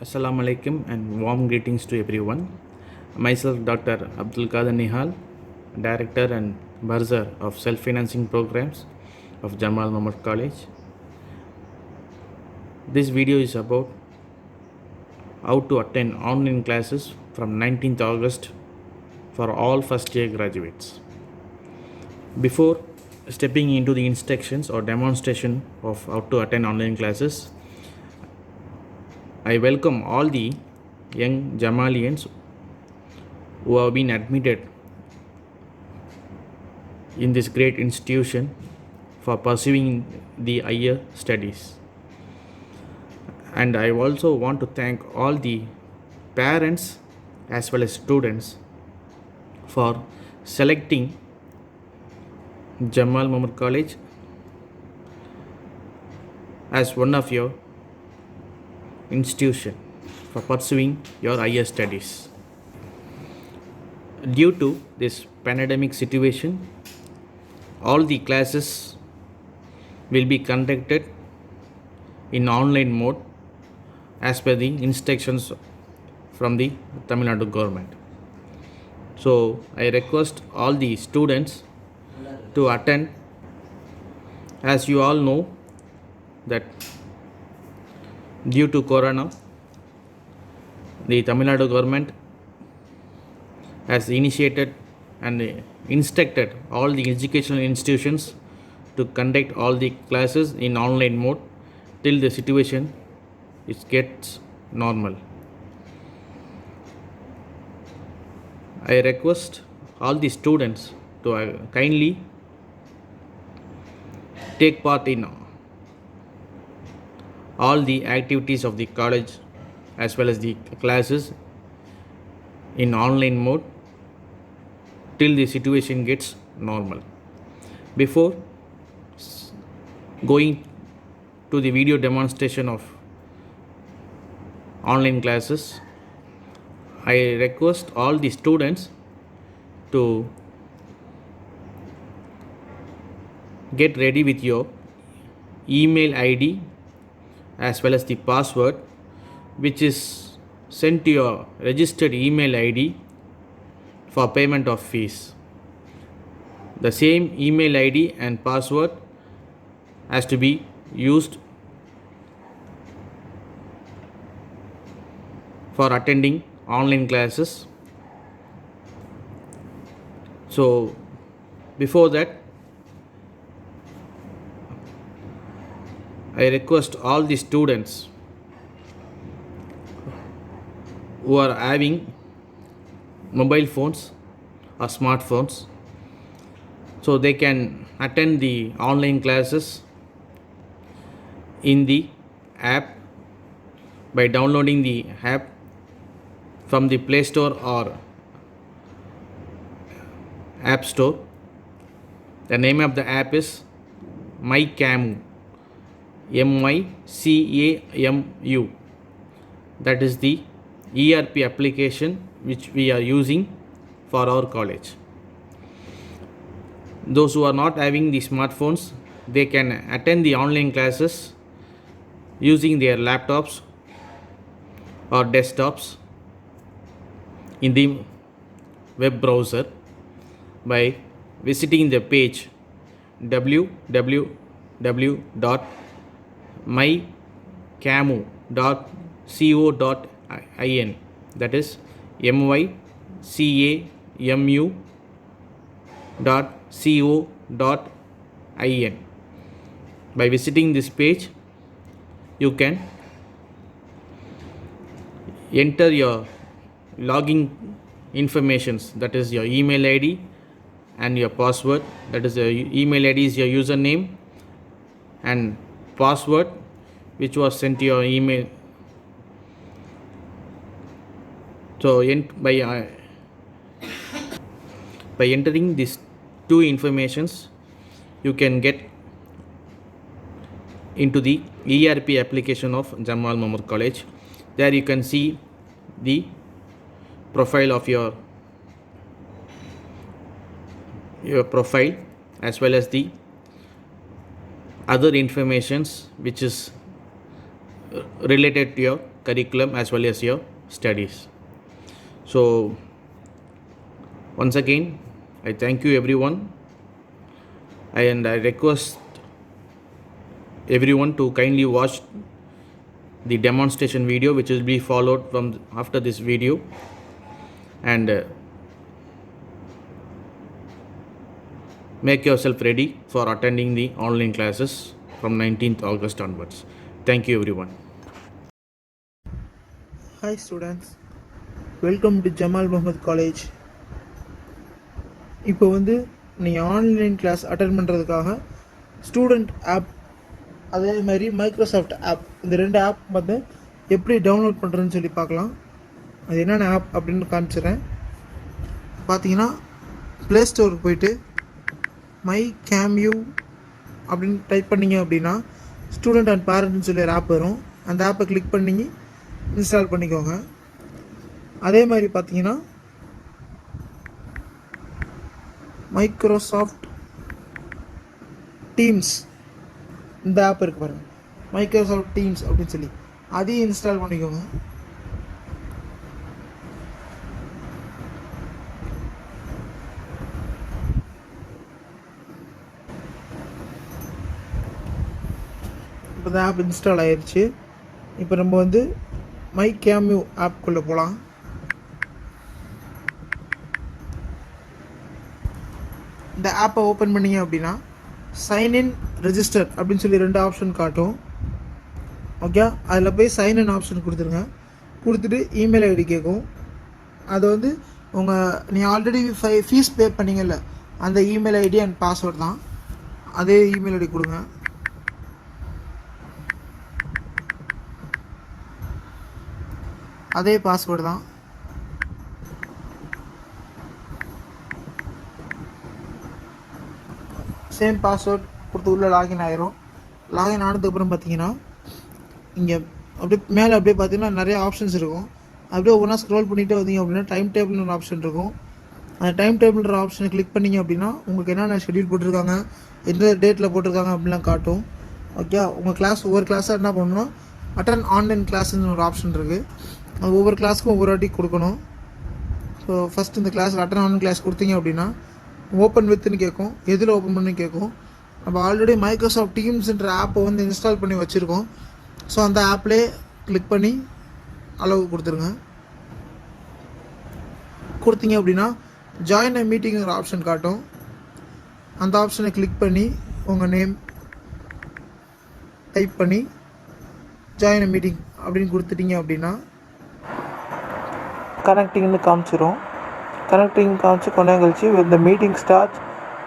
Assalamu alaikum and warm greetings to everyone. Myself, Dr. Abdul Qadir Nihal, Director and Bursar of Self-Financing Programs of Jamal Muhammad College. This video is about how to attend online classes from 19th August for all first year graduates. Before stepping into the instructions or demonstration of how to attend online classes, I welcome all the young Jamalians who have been admitted in this great institution for pursuing the higher studies. And I also want to thank all the parents as well as students for selecting Jamal Muhammad College as one of your institution for pursuing your higher studies. Due to this pandemic situation, all the classes will be conducted in online mode as per the instructions from the Tamil Nadu government. So I request all the students to attend. As you all know that due to corona, the Tamil Nadu government has initiated and instructed all the educational institutions to conduct all the classes in online mode till the situation gets normal. I request all the students to kindly take part in all the activities of the college as well as the classes in online mode till the situation gets normal. Before going to the video demonstration of online classes, I request all the students to get ready with your email ID as well as the password which is sent to your registered email ID for payment of fees. The same email ID and password has to be used for attending online classes. So before that, I request all the students who are having mobile phones or smartphones, so they can attend the online classes in the app by downloading the app from the Play Store or App Store. The name of the app is MyCamu, MyCamu. That is the ERP application which we are using for our college. Those who are not having the smartphones, they can attend the online classes using their laptops or desktops in the web browser by visiting the page www.mycamu.co.in, that is mycamu.co.in. By visiting this page, you can enter your login informations, that is your email ID and your password. That is, your email ID is your username and password which was sent to your email. So by entering these two informations, you can get into the ERP application of Jamal Muhammad College. There you can see the profile of your profile as well as the other informations which is related to your curriculum as well as your studies. So once again, I thank you everyone, and I request everyone to kindly watch the demonstration video which will be followed from after this video, and make yourself ready for attending the online classes from 19th August onwards. Thank you everyone. Hi students, welcome to Jamal Muhammad College. இப்போ நீங்கள் online class attend பண்ணுறதுக்காக student app அதே மாதிரி Microsoft app இந்த ரெண்டு app எப்படி download பண்ணுறதுன்னு சொல்லி பார்க்கலாம். அது என்னென்ன ஆப் அப்படின்னு காமிச்சிடுறேன். பார்த்தீங்கன்னா ப்ளே ஸ்டோருக்கு போயிட்டு மை கேம்யூ அப்படின்னு டைப் பண்ணிங்க அப்படின்னா ஸ்டூடெண்ட் அண்ட் பேரண்ட்னு சொல்லி ஒரு ஆப் வரும். அந்த ஆப்பை கிளிக் பண்ணி இன்ஸ்டால் பண்ணிக்கோங்க. அதே மாதிரி பார்த்தீங்கன்னா மைக்ரோசாஃப்ட் டீம்ஸ் இந்த ஆப் இருக்கு பாருங்கள், மைக்ரோசாஃப்ட் டீம்ஸ் அப்படின்னு சொல்லி அதையும் இன்ஸ்டால் பண்ணிக்கோங்க. இப்போ இந்த ஆப் இன்ஸ்டால் ஆயிடுச்சு. இப்போ நம்ம மை கேம்யூ ஆப்குள்ளே போகலாம். இந்த ஆப்பை ஓப்பன் பண்ணிங்க அப்படின்னா சைன்இன் ரெஜிஸ்டர் அப்படின்னு சொல்லி ரெண்டு ஆப்ஷன் காட்டும். ஓகே, அதில் போய் சைன்இன் ஆப்ஷன் கொடுத்துருங்க. கொடுத்துட்டு இமெயில் ஐடி கேட்கும். அது நீங்கள் ஆல்ரெடி ஃபீஸ் பே பண்ணிங்கல்ல அந்த இமெயில் ஐடி அண்ட் பாஸ்வேர்ட் தான். அதே இமெயில் ஐடி கொடுங்க. அதே பாஸ்வேர்டு தான். சேம் பாஸ்வேர்ட் கொடுத்து உள்ளே லாகின் ஆயிரும். லாகின் ஆனதுக்கப்புறம் பார்த்தீங்கன்னா இங்கே அப்படியே மேலே அப்படியே பார்த்தீங்கன்னா நிறைய ஆப்ஷன்ஸ் இருக்கும். அப்படியே ஒவ்வொன்றா ஸ்க்ரோல் பண்ணிகிட்டே வந்தீங்க அப்படின்னா டைம் டேபிள்னு ஒரு ஆப்ஷன் இருக்கும். அந்த டைம் டேபிள்ன்ற ஆப்ஷனை கிளிக் பண்ணிங்க அப்படின்னா உங்களுக்கு என்னென்ன ஷெட்யூல் போட்டிருக்காங்க, எந்த டேட்டில் போட்டிருக்காங்க அப்படிலாம் காட்டும். ஓகே, உங்கள் கிளாஸ் ஒவ்வொரு கிளாஸாக என்ன பண்ணணும், அட்டன் ஆன்லைன் கிளாஸ்ன்னு ஒரு ஆப்ஷன் இருக்குது. அது ஒவ்வொரு கிளாஸுக்கும் ஒவ்வொரு வாட்டி கொடுக்கணும். ஸோ ஃபஸ்ட் இந்த கிளாஸில் அட்டன் ஆன்லைன் கிளாஸ் கொடுத்தீங்க அப்படின்னா ஓப்பன் வித்துன்னு கேட்கும், எதில் ஓப்பன் பண்ணி கேட்கும். நம்ம ஆல்ரெடி மைக்ரோசாஃப்ட் டீம்ஸ்ன்ற ஆப்பை இன்ஸ்டால் பண்ணி வச்சுருக்கோம். ஸோ அந்த ஆப்லேயே கிளிக் பண்ணி அளவு கொடுத்துருங்க. கொடுத்தீங்க அப்படின்னா ஜாயின் அ மீட்டிங்கிற ஆப்ஷன் காட்டும். அந்த ஆப்ஷனை கிளிக் பண்ணி உங்கள் நேம் டைப் பண்ணி ஜாயின் அ மீட்டிங் அப்படின்னு கொடுத்துட்டீங்க அப்படின்னா கனெக்டிங்னு காமிச்சிரும். கனெக்டிங் காமிச்சு கொஞ்ச நேரம் கழிச்சு இந்த meeting start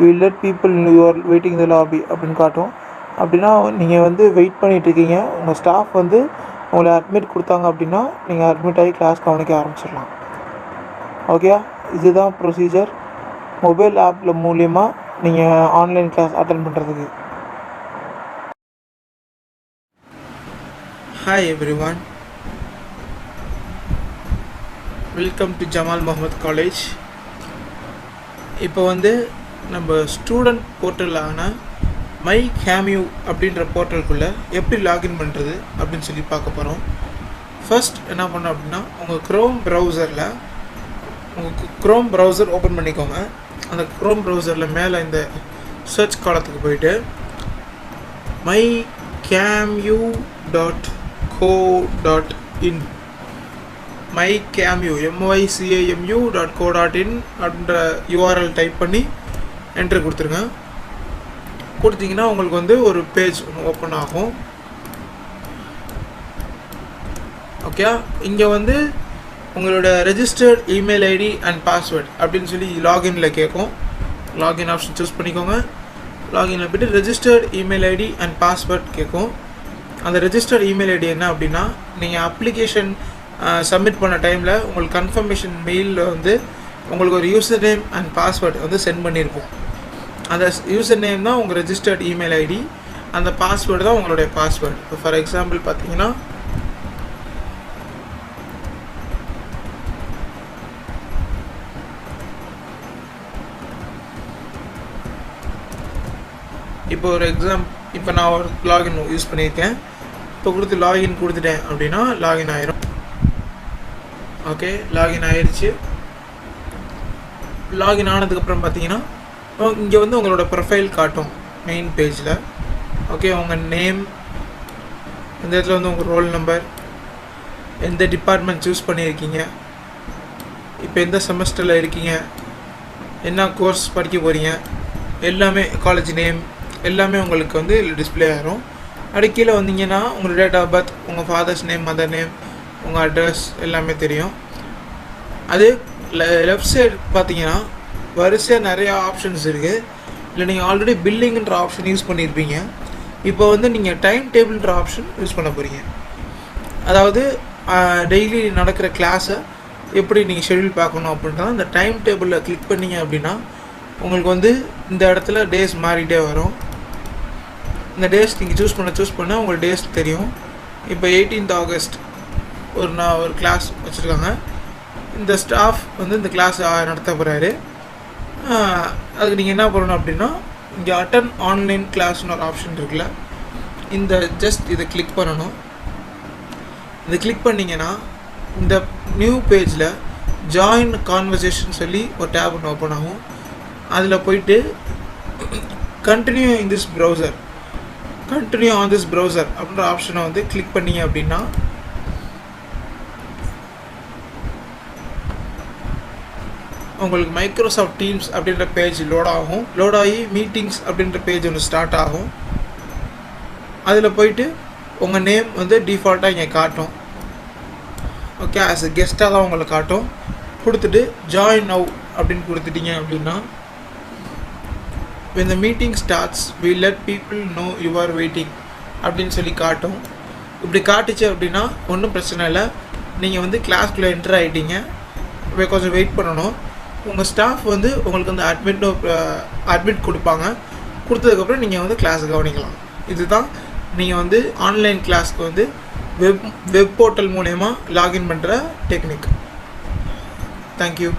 you let people you're waiting the lobby அப்படின்னு காட்டும். அப்படின்னா நீங்கள் வெயிட் பண்ணிகிட்ருக்கீங்க. உங்கள் ஸ்டாஃப் உங்களை அட்மிட் கொடுத்தாங்க அப்படின்னா நீங்கள் அட்மிட் ஆகி கிளாஸ் கவனிக்க ஆரம்பிச்சிடலாம். ஓகே, இதுதான் ப்ரொசீஜர் மொபைல் ஆப்பில் மூலிமா நீங்கள் ஆன்லைன் கிளாஸ் அட்டென்ட் பண்ணுறதுக்கு. Hi everyone, welcome to Jamal Mohamed college. இப்போ நம்ம ஸ்டூடெண்ட் போர்ட்டலான மை கேம்யூ அப்படின்ற போர்ட்டலுக்குள்ளே எப்படி லாகின் பண்ணுறது அப்படின்னு சொல்லி பார்க்க போகிறோம். ஃபர்ஸ்ட் என்ன பண்ணோம் அப்படின்னா உங்கள் க்ரோம் ப்ரௌசர் ஓப்பன் பண்ணிக்கோங்க. அந்த க்ரோம் ப்ரௌசரில் மேலே இந்த சர்ச் காலத்துக்கு போயிட்டு mycamu.co.in mycamu.co.in அப்படின்ற யூஆர்எல் டைப் பண்ணி என்ட்ரு கொடுத்துருங்க. கொடுத்தீங்கன்னா உங்களுக்கு ஒரு பேஜ் ஓப்பன் ஆகும். ஓகே, இங்கே உங்களோட registered email ID and password அப்படின்னு சொல்லி லாகினில் கேட்கும். லாகின் ஆப்ஷன் சூஸ் பண்ணிக்கோங்க. லாகினில் போய்ட்டு registered email ID and password கேட்கும். அந்த ரெஜிஸ்டர்ட் இமெயில் ஐடி என்ன அப்படின்னா நீங்கள் அப்ளிகேஷன் சப்மிட் பண்ண டைமில் உங்களுக்கு கன்ஃபர்மேஷன் மெயிலில் உங்களுக்கு ஒரு user name and password sent பண்ணியிருக்கோம். அந்த யூசர் நேம் தான் உங்கள் ரெஜிஸ்டர்ட் இமெயில் ஐடி, அந்த பாஸ்வேர்டு தான் உங்களுடைய பாஸ்வேர்டு. இப்போ ஃபார் எக்ஸாம்பிள் பார்த்தீங்கன்னா இப்போ ஒரு எக்ஸாம் இப்போ நான் ஒரு லாகின் யூஸ் பண்ணியிருக்கேன். இப்போ கொடுத்து லாகின் கொடுத்துட்டேன் அப்படின்னா லாகின் ஆயிரும். ஓகே, லாகின் ஆயிடுச்சு. லாகின் ஆனதுக்கப்புறம் பார்த்தீங்கன்னா இங்கே வந்து உங்களோட ப்ரொஃபைல் காட்டும் மெயின் பேஜில். ஓகே, உங்கள் நேம், இந்த இடத்துல வந்து உங்கள் ரோல் நம்பர், எந்த டிபார்ட்மெண்ட் சூஸ் பண்ணியிருக்கீங்க, இப்போ எந்த செமஸ்டரில் இருக்கீங்க, என்ன கோர்ஸ் படிக்க போகிறீங்க, எல்லாமே காலேஜ் நேம் எல்லாமே உங்களுக்கு வந்து டிஸ்பிளே ஆகிரும். அப்படி கீழே வந்தீங்கன்னா உங்கள் டேட் ஆஃப் பர்த், உங்கள் ஃபாதர்ஸ் நேம், மதர் நேம், உங்கள் அட்ரஸ் எல்லாமே தெரியும். அது லெஃப்ட் சைடு பார்த்தீங்கன்னா வரிசையாக நிறையா ஆப்ஷன்ஸ் இருக்குது. இல்லை நீங்கள் ஆல்ரெடி பில்லிங்குன்ற ஆப்ஷன் யூஸ் பண்ணியிருப்பீங்க. இப்போ வந்து நீங்கள் டைம் டேபிள்ன்ற ஆப்ஷன் யூஸ் பண்ண போகிறீங்க. அதாவது டெய்லி நடக்கிற கிளாஸை எப்படி நீங்கள் ஷெட்யூல் பார்க்கணும் அப்படின்றத இந்த டைம் டேபிளில் கிளிக் பண்ணிங்க அப்படின்னா உங்களுக்கு வந்து இந்த இடத்துல டேஸ் மாறிக்கிட்டே வரும். இந்த டேஸ் நீங்கள் சூஸ் பண்ண உங்களுக்கு டேஸ் தெரியும். இப்போ 18th ஆகஸ்ட் ஒரு கிளாஸ் வச்சுருக்காங்க. இந்த ஸ்டாஃப் வந்து இந்த கிளாஸ் நடத்த போகிறாரு. அதுக்கு நீங்கள் என்ன பண்ணணும் அப்படின்னா இங்கே அட்டன் ஆன்லைன் கிளாஸ்னு ஒரு ஆப்ஷன் இருக்குல்ல, இந்த ஜஸ்ட் இதை கிளிக் பண்ணணும். இதை கிளிக் பண்ணிங்கன்னா இந்த நியூ பேஜில் ஜாயின் கான்வர்சேஷன் சொல்லி ஒரு டேப் ஒன்று ஓப்பன் ஆகும். அதில் போயிட்டு கண்டினியூ ஆன் திஸ் ப்ரௌசர் அப்படின்ற ஆப்ஷனை வந்து கிளிக் பண்ணிங்க அப்படின்னா உங்களுக்கு மைக்ரோசாஃப்ட் டீம்ஸ் அப்படின்ற பேஜ் லோட் ஆகி மீட்டிங்ஸ் அப்படின்ற பேஜ் ஒன்று ஸ்டார்ட் ஆகும். அதில் போயிட்டு உங்கள் நேம் வந்து டிஃபால்ட்டாக இங்கே காட்டும். ஓகே, ஆஸ் எ கெஸ்ட்டாக தான் உங்களை காட்டும். கொடுத்துட்டு ஜாயின் நவ் அப்படின்னு கொடுத்துட்டீங்க அப்படின்னா when the meeting starts we let people know you are waiting அப்படின்னு சொல்லி காட்டும். இப்படி காட்டுச்சு அப்படின்னா ஒன்றும் பிரச்சனை இல்லை, நீங்கள் வந்து கிளாஸ்க்குள்ளே என்டர் ஆகிட்டீங்க. கொஞ்சம் வெயிட் பண்ணணும். உங்கள் ஸ்டாஃப் வந்து உங்களுக்கு வந்து அட்மிட் கொடுப்பாங்க. கொடுத்ததுக்கப்புறம் நீங்கள் வந்து கிளாஸை கவனிக்கலாம். இதுதான் நீங்கள் வந்து ஆன்லைன் கிளாஸ்க்கு வந்து வெப் போர்ட்டல் மூலயமா லாகின் பண்ணுற டெக்னிக். தேங்க்யூ.